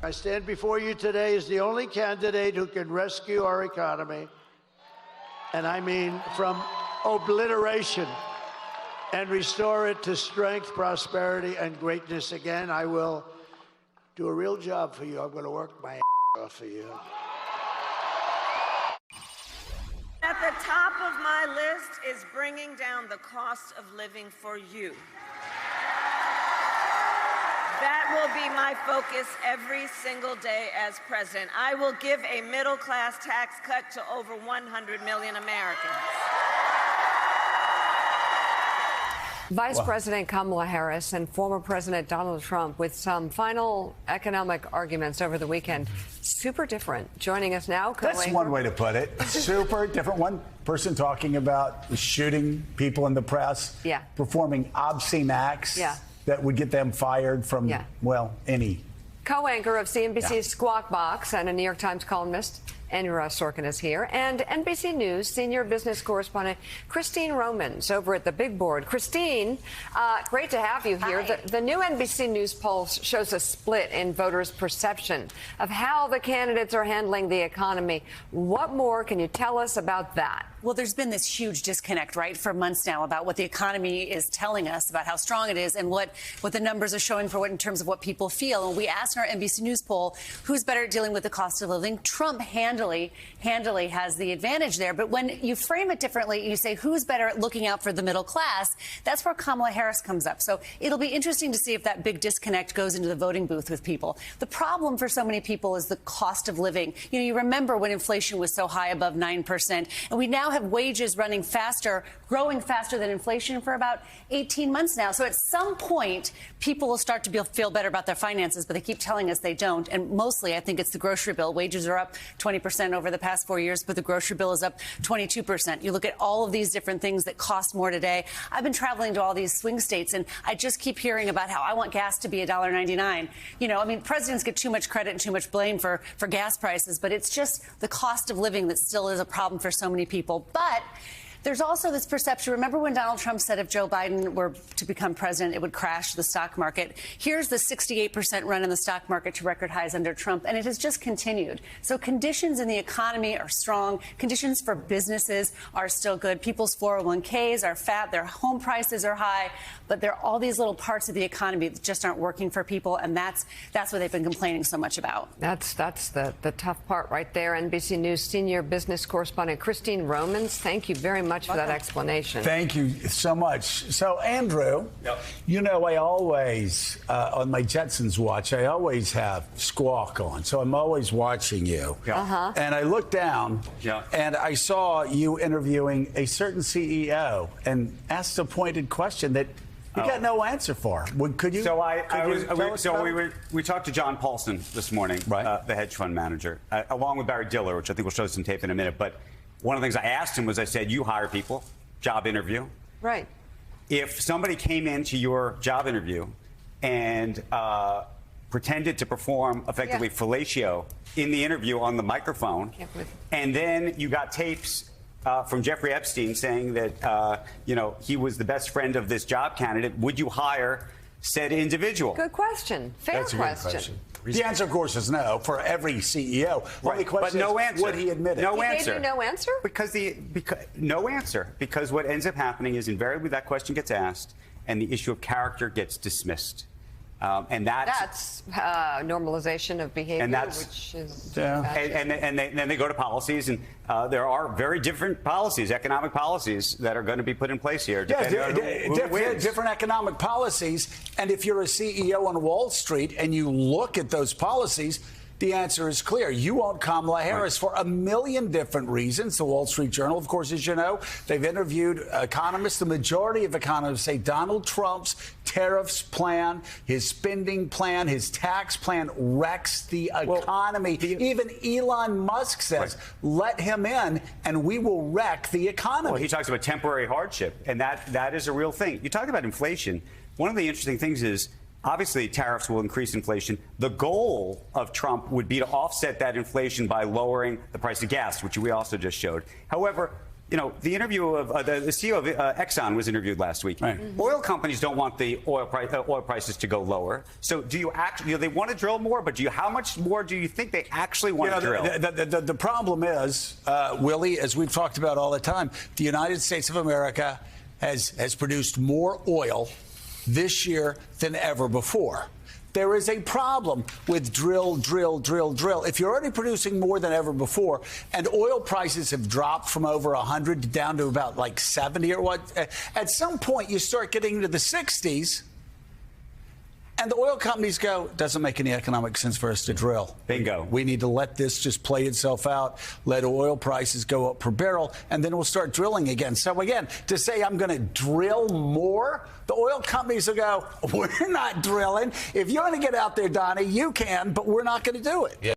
I stand before you today as the only candidate who can rescue our economy, and I mean from obliteration, and restore it to strength, prosperity, and greatness again. I will do a real job for you. I'm going to work my ass off for you. At the top of my list is bringing down the cost of living for you. That will be my focus every single day as president. I will give a middle-class tax cut to over 100 million Americans. Vice President Kamala Harris and former President Donald Trump with some final economic arguments over the weekend. Super different. Joining us now, That's one way to put it. Super different. One person talking about shooting people in the press, performing obscene acts that would get them fired from, well, any. Co-anchor of CNBC's Squawk Box and a New York Times columnist, Andrew Ross Sorkin is here, and NBC News senior business correspondent Christine Romans over at the Big Board. Christine, great to have you here. The new NBC News poll shows a split in voters' perception of how the candidates are handling the economy. What more can you tell us about that? Well, there's been this huge disconnect, right, for months now about what the economy is telling us about how strong it is and what the numbers are showing for what in terms of what people feel. And we asked in our NBC News poll, who's better at dealing with the cost of living? Trump handily has the advantage there. But when you frame it differently, you say who's better at looking out for the middle class, that's where Kamala Harris comes up. So it'll be interesting to see if that big disconnect goes into the voting booth with people. The problem for so many people is the cost of living. You know, you remember when inflation was so high above 9%, and we now have wages running faster, growing faster than inflation for about 18 months now. So at some point, people will start to feel better about their finances, but they keep telling us they don't. And mostly, I think it's the grocery bill. Wages are up 20% over the past 4 years, but the grocery bill is up 22%. You look at all of these different things that cost more today. I've been traveling to all these swing states, and I just keep hearing about how I want gas to be $1.99. You know, I mean, presidents get too much credit and too much blame for gas prices, but it's just the cost of living that still is a problem for so many people. But there's also this perception. Remember when Donald Trump said if Joe Biden were to become president, it would crash the stock market? Here's the 68% run in the stock market to record highs under Trump, and it has just continued. So conditions in the economy are strong. Conditions for businesses are still good. People's 401ks are fat. Their home prices are high. But there are all these little parts of the economy that just aren't working for people, and that's what they've been complaining so much about. That's the tough part right there. NBC News senior business correspondent Christine Romans, thank you very much for that explanation. Thank you so much. So, Andrew, you know, I always, on my Jetsons watch, I always have Squawk on. So I'm always watching you. And I looked down and I saw you interviewing a certain CEO and asked a pointed question that you got no answer for. Could you? So we talked to John Paulson this morning, the hedge fund manager, along with Barry Diller, which I think we'll show some tape in a minute. But one of the things I asked him was, I said, you hire people, job interview. Right. If somebody came into your job interview and pretended to perform effectively fellatio in the interview on the microphone, and then you got tapes from Jeffrey Epstein saying that, you know, he was the best friend of this job candidate, would you hire said individual? Good question. Fair That's a good question. The answer, of course, is no for every CEO. Right. But no answer. Would he admit it? No He answer. gave you no answer? No answer. Because what ends up happening is invariably that question gets asked and the issue of character gets dismissed. And that's normalization of behavior, which is and then they go to policies, and there are very different policies, economic policies, that are going to be put in place here. Different economic policies. And if you're a CEO on Wall Street and you look at those policies, the answer is clear. You want Kamala Harris for a million different reasons. The Wall Street Journal, of course, as you know, they've interviewed economists. The majority of economists say Donald Trump's tariffs plan, his spending plan, his tax plan wrecks the economy. Even Elon Musk says, let him in and we will wreck the economy. Well, he talks about temporary hardship, and that is a real thing. You talk about inflation. One of the interesting things is, obviously, tariffs will increase inflation. The goal of Trump would be to offset that inflation by lowering the price of gas, which we also just showed. However, the interview of the CEO of Exxon was interviewed last week. Right. Oil companies don't want the oil prices to go lower. So do you actually, they want to drill more, but how much more do you think they actually want to drill? The problem is, Willie, as we've talked about all the time, the United States of America has produced more oil this year than ever before. There is a problem with drill. If you're already producing more than ever before, and oil prices have dropped from over 100 down to about like 70 or what, at some point you start getting into the 60s, and the oil companies go, doesn't make any economic sense for us to drill. Bingo. We need to let this just play itself out, let oil prices go up per barrel, and then we'll start drilling again. So again, to say I'm going to drill more, the oil companies will go, we're not drilling. If you want to get out there, Donnie, you can, but we're not going to do it. Yeah.